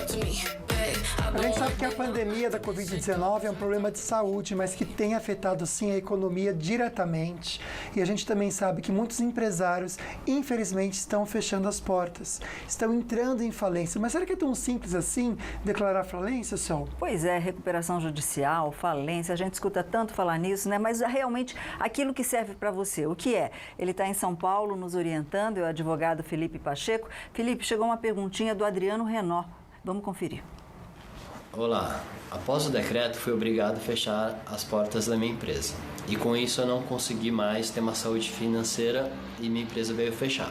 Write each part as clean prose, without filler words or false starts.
A gente sabe que a pandemia da Covid-19 é um problema de saúde, mas que tem afetado sim a economia diretamente. E a gente também sabe que muitos empresários, infelizmente, estão fechando as portas, estão entrando em falência. Mas será que é tão simples assim declarar falência, Sol? Pois é, recuperação judicial, falência, a gente escuta tanto falar nisso, né? Mas realmente aquilo que serve para você, o que é? Ele está em São Paulo nos orientando, é o advogado Felipe Pacheco. Felipe, chegou uma perguntinha do Adriano Renó. Vamos conferir. Olá, após o decreto fui obrigado a fechar as portas da minha empresa e com isso eu não consegui mais ter uma saúde financeira e minha empresa veio fechar.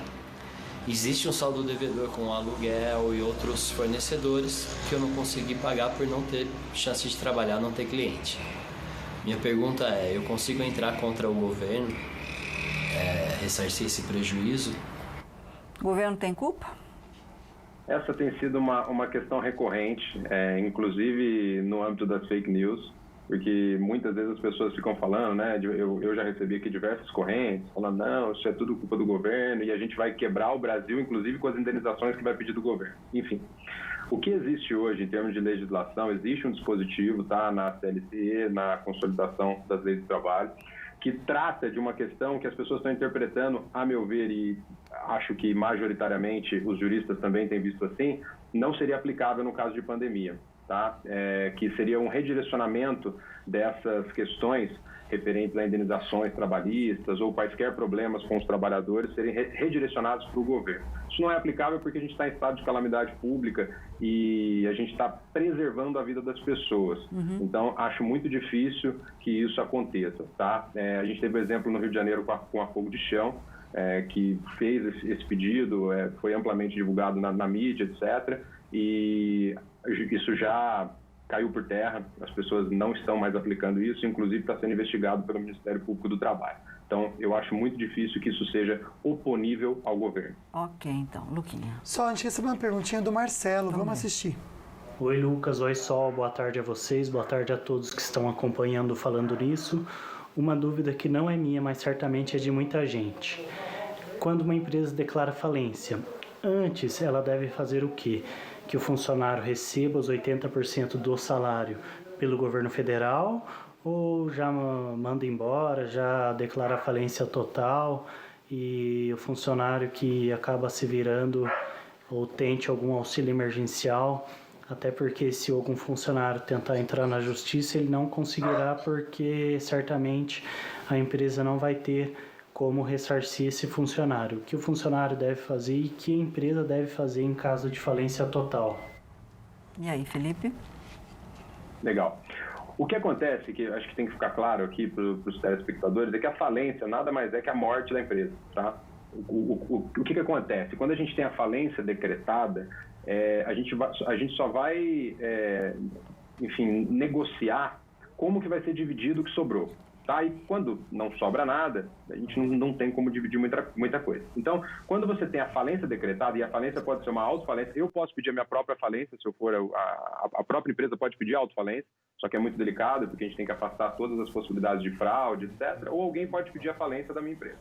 Existe um saldo devedor com aluguel e outros fornecedores que eu não consegui pagar por não ter chance de trabalhar, não ter cliente. Minha pergunta é, eu consigo entrar contra o governo, ressarcir esse prejuízo? O governo tem culpa? Essa tem sido uma questão recorrente, inclusive no âmbito das fake news, porque muitas vezes as pessoas ficam falando, né? Eu já recebi aqui diversas correntes, falando, não, isso é tudo culpa do governo e a gente vai quebrar o Brasil, inclusive com as indenizações que vai pedir do governo. Enfim, o que existe hoje em termos de legislação, existe um dispositivo, tá, na CLT, na consolidação das leis do trabalho, que trata de uma questão que as pessoas estão interpretando, a meu ver, e acho que majoritariamente os juristas também têm visto assim, não seria aplicável no caso de pandemia, tá? Que seria um redirecionamento dessas questões referentes a indenizações trabalhistas ou quaisquer problemas com os trabalhadores serem redirecionados para o governo. Isso não é aplicável porque a gente está em estado de calamidade pública e a gente está preservando a vida das pessoas. Então, acho muito difícil que isso aconteça, tá? A gente teve o exemplo no Rio de Janeiro com a Fogo de Chão, que fez esse pedido, foi amplamente divulgado na mídia, etc. E isso já caiu por terra, as pessoas não estão mais aplicando isso, inclusive está sendo investigado pelo Ministério Público do Trabalho. Então, eu acho muito difícil que isso seja oponível ao governo. Ok, então, Luquinha. Só, a gente recebeu uma perguntinha do Marcelo, vamos assistir. Oi, Lucas, oi, Sol, boa tarde a vocês, boa tarde a todos que estão acompanhando Falando Nisso. Uma dúvida que não é minha, mas certamente é de muita gente. Quando uma empresa declara falência, antes ela deve fazer o quê? Que o funcionário receba os 80% do salário pelo governo federal ou já manda embora, já declara falência total e o funcionário que acaba se virando ou tente algum auxílio emergencial, até porque se algum funcionário tentar entrar na justiça, ele não conseguirá porque certamente a empresa não vai ter como ressarcir esse funcionário, o que o funcionário deve fazer e que a empresa deve fazer em caso de falência total. E aí, Felipe? Legal. O que acontece, que acho que tem que ficar claro aqui para os telespectadores, é que a falência nada mais é que a morte da empresa, tá? O que acontece? Quando a gente tem a falência decretada, a gente só vai, negociar como que vai ser dividido o que sobrou. Tá? E quando não sobra nada, a gente não tem como dividir muita coisa. Então, quando você tem a falência decretada, e a falência pode ser uma autofalência, eu posso pedir a minha própria falência, se eu for a própria empresa pode pedir a autofalência, só que é muito delicado, porque a gente tem que afastar todas as possibilidades de fraude, etc. Ou alguém pode pedir a falência da minha empresa.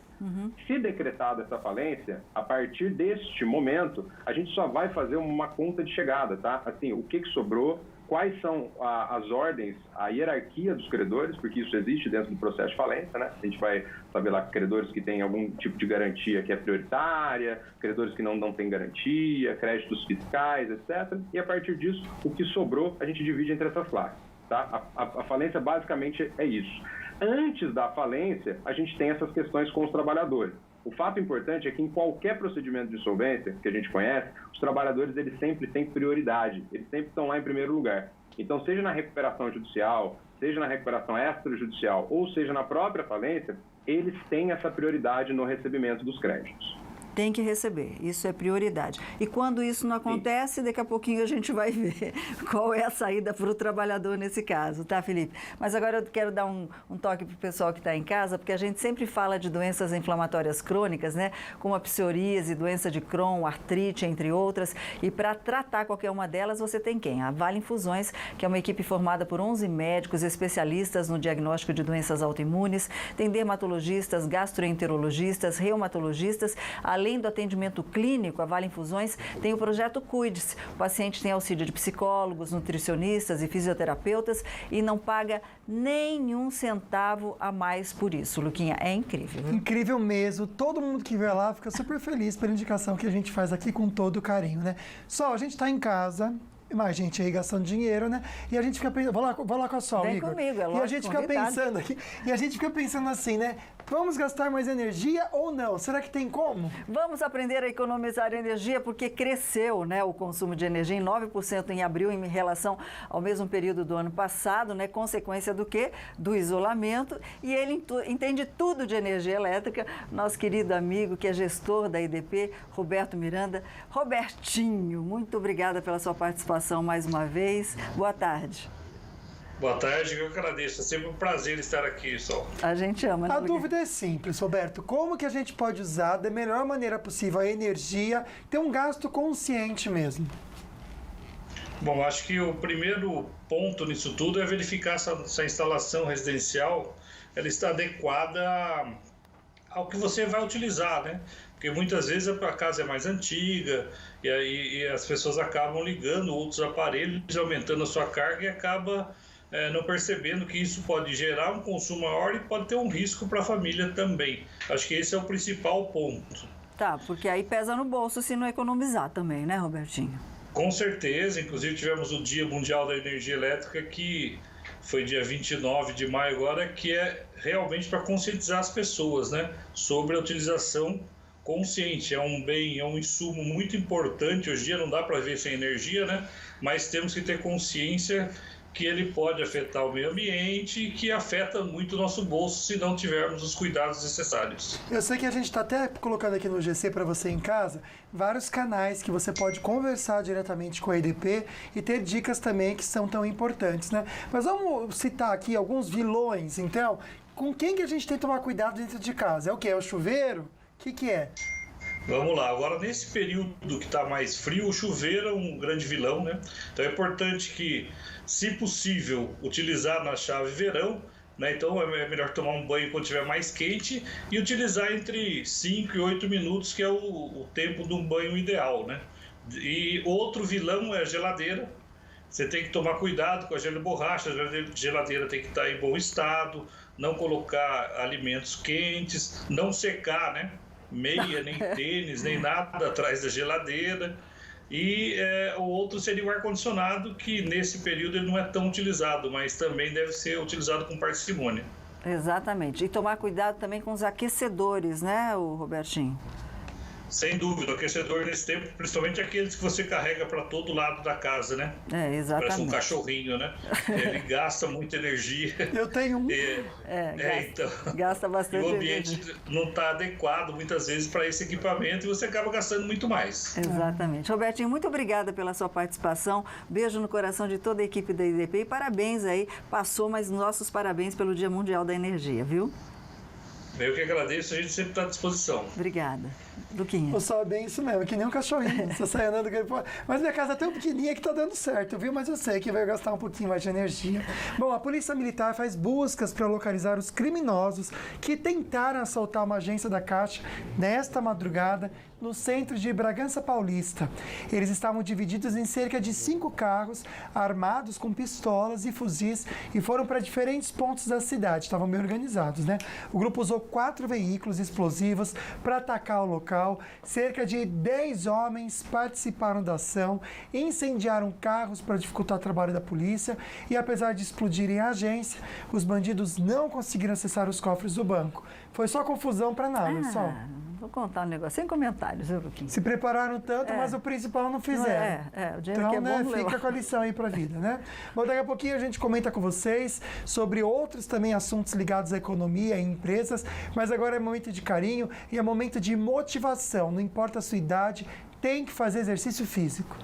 Se decretada essa falência, a partir deste momento, a gente só vai fazer uma conta de chegada, tá? Assim, o que sobrou, quais são as ordens, a hierarquia dos credores, porque isso existe dentro do processo de falência, né? A gente vai saber lá credores que têm algum tipo de garantia que é prioritária, credores que não têm garantia, créditos fiscais, etc. E a partir disso, o que sobrou, a gente divide entre essas classes, tá? A falência basicamente é isso. Antes da falência, a gente tem essas questões com os trabalhadores. O fato importante é que em qualquer procedimento de insolvência que a gente conhece, os trabalhadores eles sempre têm prioridade, eles sempre estão lá em primeiro lugar. Então, seja na recuperação judicial, seja na recuperação extrajudicial, ou seja na própria falência, eles têm essa prioridade no recebimento dos créditos. Tem que receber, isso é prioridade. E quando isso não acontece, daqui a pouquinho a gente vai ver qual é a saída para o trabalhador nesse caso, tá, Felipe? Mas agora eu quero dar um toque para o pessoal que está em casa, porque a gente sempre fala de doenças inflamatórias crônicas, né? Como a psoríase, doença de Crohn, artrite, entre outras. E para tratar qualquer uma delas, você tem quem? A Vale Infusões, que é uma equipe formada por 11 médicos especialistas no diagnóstico de doenças autoimunes. Tem dermatologistas, gastroenterologistas, reumatologistas, além além do atendimento clínico, a Vale Infusões tem o projeto Cuide-se. O paciente tem auxílio de psicólogos, nutricionistas e fisioterapeutas e não paga nenhum centavo a mais por isso. Luquinha, é incrível. Viu? Incrível mesmo. Todo mundo que vê lá fica super feliz pela indicação que a gente faz aqui com todo carinho, né? Só, a gente está em casa, mais gente aí gastando dinheiro, né? E a gente fica pensando, vou lá com a Sol, Vem Igor. comigo, é lógico, E a gente fica convidado. pensando aqui, e a gente fica pensando assim, né? Vamos gastar mais energia ou não? Será que tem como? Vamos aprender a economizar energia porque cresceu, né, o consumo de energia em 9% em abril em relação ao mesmo período do ano passado, né, consequência do quê? Do isolamento. E ele entende tudo de energia elétrica, nosso querido amigo que é gestor da IDP, Roberto Miranda. Robertinho, muito obrigada pela sua participação mais uma vez. Boa tarde. Boa tarde, eu que agradeço. É sempre um prazer estar aqui, Sol. A gente ama. A dúvida é simples, Roberto. Como que a gente pode usar da melhor maneira possível a energia, ter um gasto consciente mesmo? Bom, acho que o primeiro ponto nisso tudo é verificar se a instalação residencial ela está adequada ao que você vai utilizar, né? Porque muitas vezes a casa é mais antiga e aí as pessoas acabam ligando outros aparelhos, aumentando a sua carga e acaba não percebendo que isso pode gerar um consumo maior e pode ter um risco para a família também. Acho que esse é o principal ponto. Tá, porque aí pesa no bolso se não economizar também, né, Robertinho? Com certeza, inclusive tivemos o Dia Mundial da Energia Elétrica, que foi dia 29 de maio agora, que é realmente para conscientizar as pessoas, né, sobre a utilização consciente. É um bem, é um insumo muito importante. Hoje em dia não dá para viver sem energia, né, mas temos que ter consciência que ele pode afetar o meio ambiente e que afeta muito o nosso bolso se não tivermos os cuidados necessários. Eu sei que a gente está até colocando aqui no GC para você em casa vários canais que você pode conversar diretamente com a EDP e ter dicas também que são tão importantes, né? Mas vamos citar aqui alguns vilões, então. Com quem que a gente tem que tomar cuidado dentro de casa? É o quê? É o chuveiro? O que é? Vamos lá, agora nesse período que está mais frio, o chuveiro é um grande vilão, né? Então é importante que, se possível, utilizar na chave verão, né? Então é melhor tomar um banho quando estiver mais quente e utilizar entre 5 e 8 minutos, que é o tempo de um banho ideal, né? E outro vilão é a geladeira. Você tem que tomar cuidado com a geladeira de borracha, a geladeira tem que estar em bom estado, não colocar alimentos quentes, não secar, né? Meia, nem tênis, nem nada atrás da geladeira. E o outro seria o ar-condicionado, que nesse período ele não é tão utilizado, mas também deve ser utilizado com parcimônia. Exatamente. E tomar cuidado também com os aquecedores, né, o Robertinho? Sem dúvida, o aquecedor nesse tempo, principalmente aqueles que você carrega para todo lado da casa, né? É, exatamente. Parece um cachorrinho, né? Ele gasta muita energia. Eu tenho um. Então, gasta bastante energia. O ambiente energia. não está adequado muitas vezes para esse equipamento e você acaba gastando muito mais. Exatamente. Robertinho, muito obrigada pela sua participação. Beijo no coração de toda a equipe da IDP e parabéns aí. Passou, mas nossos parabéns pelo Dia Mundial da Energia, viu? Eu que agradeço, a gente sempre está à disposição. Obrigada. Luquinha. Eu só é bem isso mesmo, que nem um cachorrinho. Você sai andando com ele. Mas minha casa é tão pequenininha que tá dando certo, viu? Mas eu sei que vai gastar um pouquinho mais de energia. Bom, a Polícia Militar faz buscas para localizar os criminosos que tentaram assaltar uma agência da Caixa nesta madrugada no centro de Bragança Paulista. Eles estavam divididos em cerca de 5 carros, armados com pistolas e fuzis, e foram para diferentes pontos da cidade. Estavam bem organizados, né? O grupo usou 4 veículos explosivos para atacar o local. Cerca de 10 homens participaram da ação, incendiaram carros para dificultar o trabalho da polícia e, apesar de explodirem a agência, os bandidos não conseguiram acessar os cofres do banco. Foi só confusão para nada, só. Vou contar um negócio, sem comentários, viu, Luquinha? Se prepararam tanto, mas o principal não fizeram. O dinheiro então, que é bom, né, fica com a lição aí pra vida, né? Bom, daqui a pouquinho a gente comenta com vocês sobre outros também assuntos ligados à economia e empresas, mas agora é momento de carinho e é momento de motivação. Não importa a sua idade, tem que fazer exercício físico.